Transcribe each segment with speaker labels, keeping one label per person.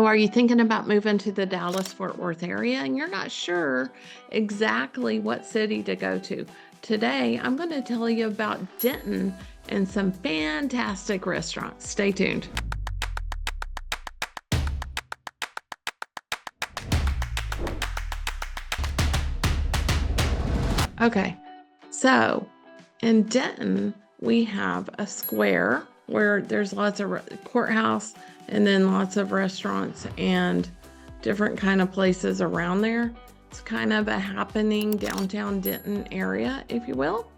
Speaker 1: are you thinking about moving to the Dallas-Fort Worth area and you're not sure exactly what city to go to? Today, I'm going to tell you about Denton and some fantastic restaurants. Stay tuned. Okay, so in Denton, we have a square where there's lots of courthouse and then lots of restaurants and different kind of places around there. It's kind of a happening downtown Denton area, if you will.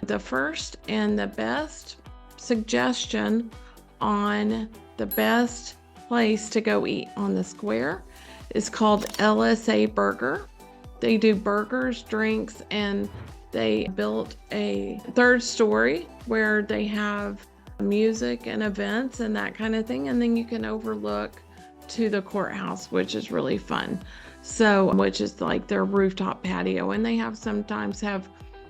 Speaker 1: The first and the best suggestion on the best place to go eat on the square is called LSA Burger. They do burgers, drinks, and they built a third story where they have music and events and that kind of thing. And then you can overlook to the courthouse, which is really fun. So, which is like their rooftop patio. And they sometimes have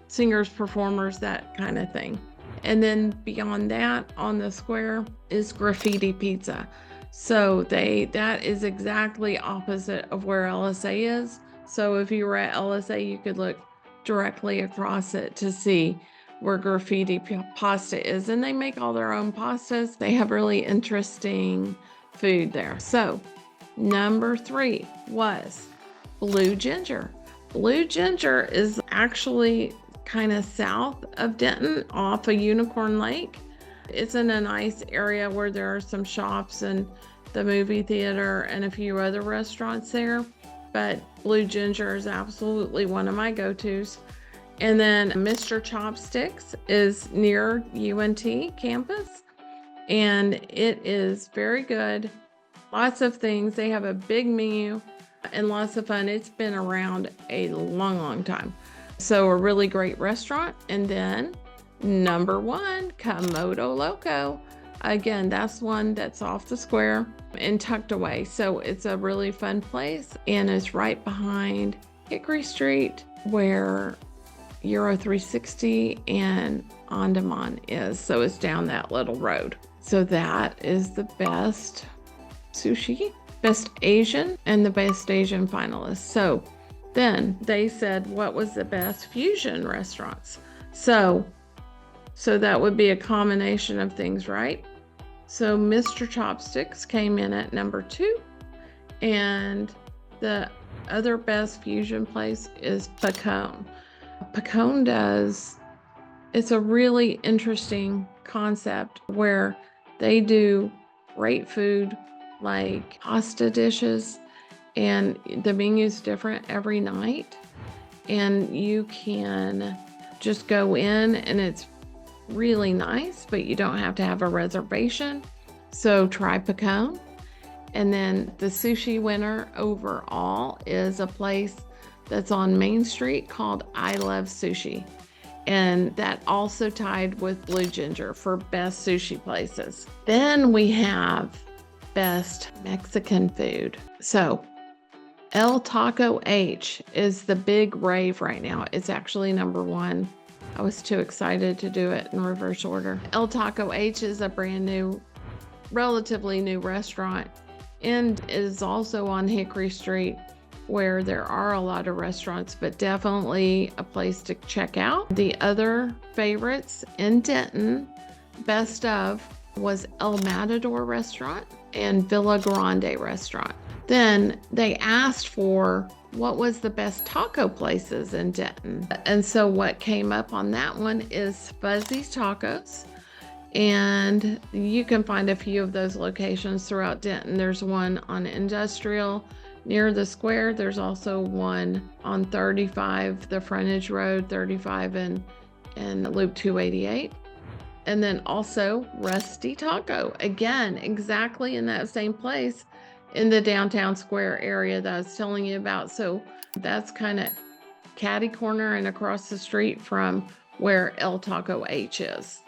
Speaker 1: singers, performers, that kind of thing. And then beyond that on the square is Graffiti Pizza. So that is exactly opposite of where LSA is. So if you were at LSA, you could look directly across it to see where Graffiti Pasta is. And they make all their own pastas. They have really interesting food there. So number 3 was Blue Ginger. Blue Ginger is actually kind of south of Denton off of Unicorn Lake. It's in a nice area where there are some shops and the movie theater and a few other restaurants there. But Blue Ginger is absolutely one of my go-tos. And then Mr. Chopsticks is near UNT campus, and it is very good. Lots of things. They have a big menu and lots of fun. It's been around a long time. So a really great restaurant. And then number 1, Komodo Loco. Again, that's one that's off the square and tucked away. So it's a really fun place, and it's right behind Hickory Street where Euro 360 and Andamon is. So it's down that little road. So that is the best sushi, best Asian, and the best Asian finalists. So then they said, what was the best fusion restaurants? So that would be a combination of things, right? So Mr. Chopsticks came in at number 2, and the other best fusion place is Pacone. Pacone it's a really interesting concept where they do great food like pasta dishes, and the menu is different every night, and you can just go in and it's really nice, but you don't have to have a reservation. So try Pacone. And then the sushi winner overall is a place that's on Main Street called I Love Sushi. And that also tied with Blue Ginger for best sushi places. Then we have best Mexican food. So El Taco H is the big rave right now. It's actually number 1. I was too excited to do it in reverse order. El Taco H is a brand new, relatively new restaurant, and is also on Hickory Street where there are a lot of restaurants, but definitely a place to check out. The other favorites in Denton, best of, was El Matador Restaurant and Villa Grande Restaurant. Then they asked for what was the best taco places in Denton. And so what came up on that one is Fuzzy's Tacos. And you can find a few of those locations throughout Denton. There's one on Industrial near the square. There's also one on 35, the frontage road, 35 and Loop 288. And then also Rusty Taco. Again, exactly in that same place in the downtown square area that I was telling you about. So that's kind of catty corner and across the street from where El Taco H is.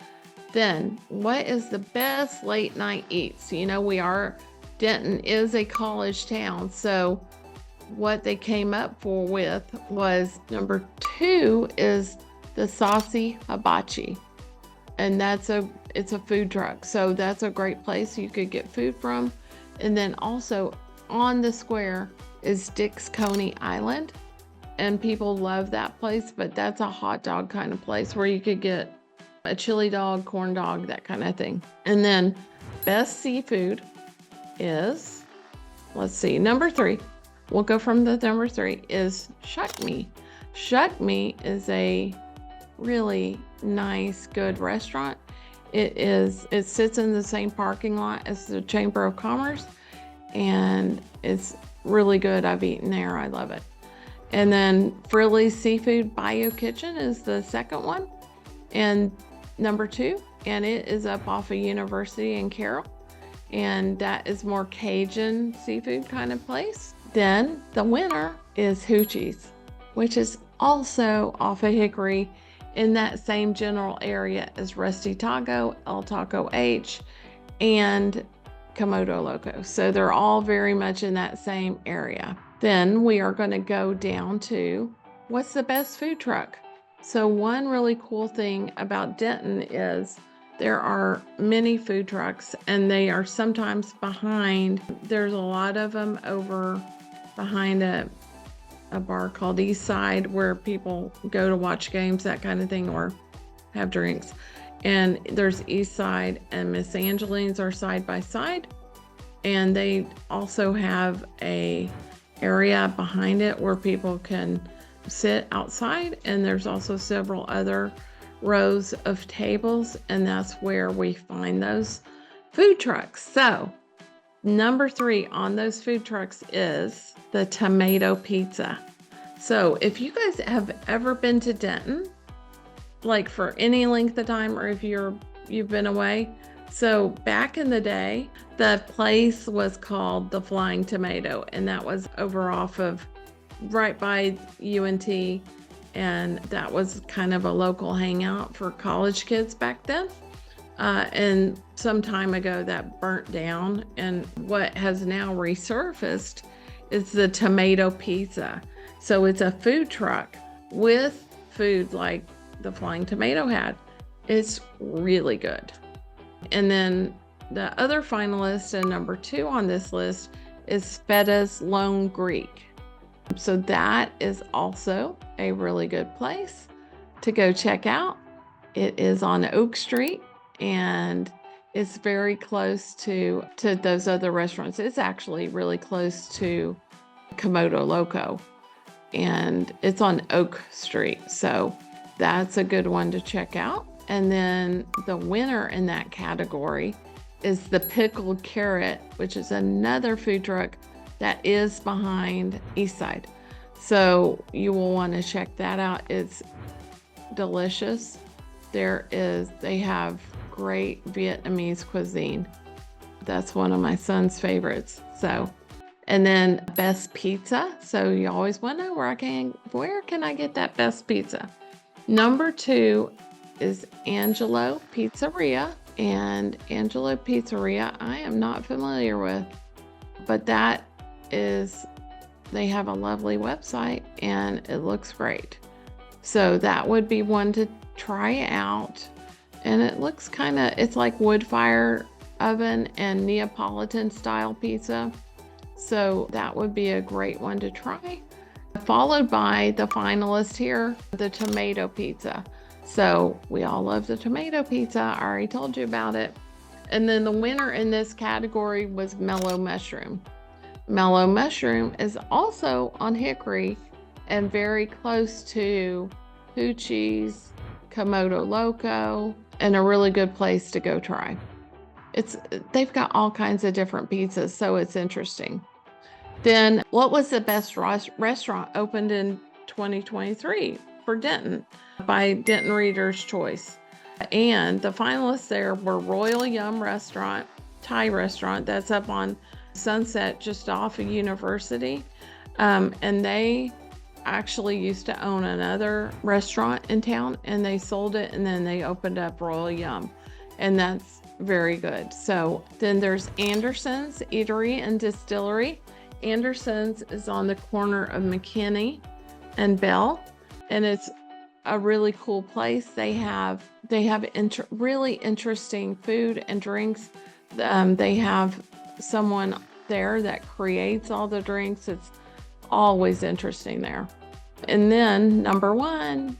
Speaker 1: Then what is the best late night eats? You know, Denton is a college town. So what they came up with was number 2 is the Saucy Hibachi. And it's a food truck. So that's a great place you could get food from. And then also on the square is Dick's Coney Island, and people love that place, but that's a hot dog kind of place where you could get a chili dog, corn dog, that kind of thing. And then best seafood is, let's see, number 3. We'll go from the number 3 is Shuk-Mi. Shuk-Mi is a really nice, good restaurant. It sits in the same parking lot as the Chamber of Commerce, and it's really good. I've eaten there. I love it. And then Frilly's Seafood Bayou Kitchen is the second one, and number 2, and it is up off of University in Carroll, and that is more Cajun seafood kind of place. Then the winner is Hoochie's, which is also off of Hickory in that same general area as Rusty Taco, El Taco H, and Komodo Loco. So they're all very much in that same area. Then we are going to go down to what's the best food truck. So one really cool thing about Denton is there are many food trucks, and they are sometimes behind. There's a lot of them over behind a bar called East Side where people go to watch games, that kind of thing, or have drinks. And there's East Side and Miss Angeline's are side by side. And they also have a area behind it where people can sit outside. And there's also several other rows of tables, and that's where we find those food trucks. So number 3 on those food trucks is the tomato pizza. So if you guys have ever been to Denton, like for any length of time, or if you've been away, so back in the day, the place was called the Flying Tomato, and that was over off of right by UNT, and that was kind of a local hangout for college kids back then. And some time ago that burnt down, and what has now resurfaced is the tomato pizza. So it's a food truck with food like the Flying Tomato had. It's really good. And then the other finalist and number 2 on this list is Fetta's Lone Greek. So that is also a really good place to go check out. It is on Oak Street, and it's very close to those other restaurants. It's actually really close to Komodo Loco, and it's on Oak Street. So that's a good one to check out. And then the winner in that category is the Pickled Carrot, which is another food truck that is behind Eastside. So you will want to check that out. It's delicious. They have great Vietnamese cuisine. That's one of my son's favorites. So, and then best pizza. So you always want to know where can I get that best pizza? Number 2 is Angelo Pizzeria, and Angelo Pizzeria I am not familiar with, but they have a lovely website and it looks great. So that would be one to try out. And it looks it's like wood fire oven and Neapolitan style pizza. So that would be a great one to try. Followed by the finalist here, the tomato pizza. So we all love the tomato pizza. I already told you about it. And then the winner in this category was Mellow Mushroom. Mellow Mushroom is also on Hickory and very close to Hoochie's, Komodo Loco, and a really good place to go try. They've got all kinds of different pizzas, so it's interesting. Then what was the best restaurant opened in 2023 for Denton by Denton Reader's Choice? And the finalists there were Royal Yum Restaurant, Thai restaurant that's up on Sunset just off of University. And they actually used to own another restaurant in town, and they sold it, and then they opened up Royal Yum, and that's very good. So then there's Anderson's Eatery and Distillery. Anderson's is on the corner of McKinney and Bell, and it's a really cool place. They have really interesting food and drinks. They have someone there that creates all the drinks. It's always interesting there. And then number one,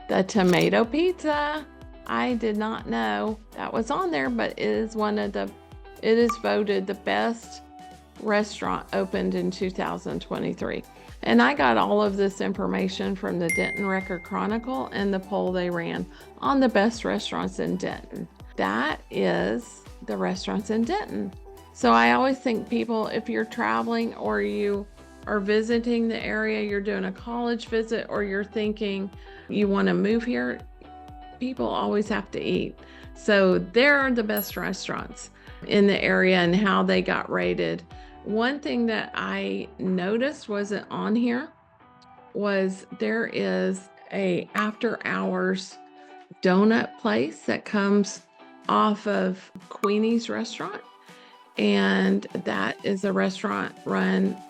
Speaker 1: the tomato pizza. I did not know that was on there, but it is it is voted the best restaurant opened in 2023. And I got all of this information from the Denton Record Chronicle and the poll they ran on the best restaurants in Denton. That is the restaurants in Denton. So I always think people, if you're traveling or you are visiting the area, you're doing a college visit, or you're thinking you want to move here, people always have to eat. So there are the best restaurants in the area and how they got rated. One thing that I noticed wasn't on here was there is a after hours donut place that comes off of Queenie's restaurant. And that is a restaurant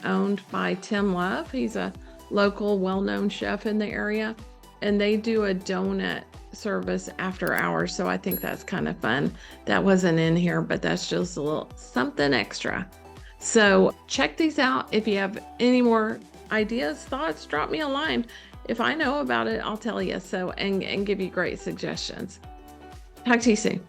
Speaker 1: owned by Tim Love. He's a local, well-known chef in the area, and they do a donut service after hours. So I think that's kind of fun. That wasn't in here, but that's just a little something extra. So check these out. If you have any more ideas, thoughts, drop me a line. If I know about it, I'll tell you so, and give you great suggestions. Talk to you soon.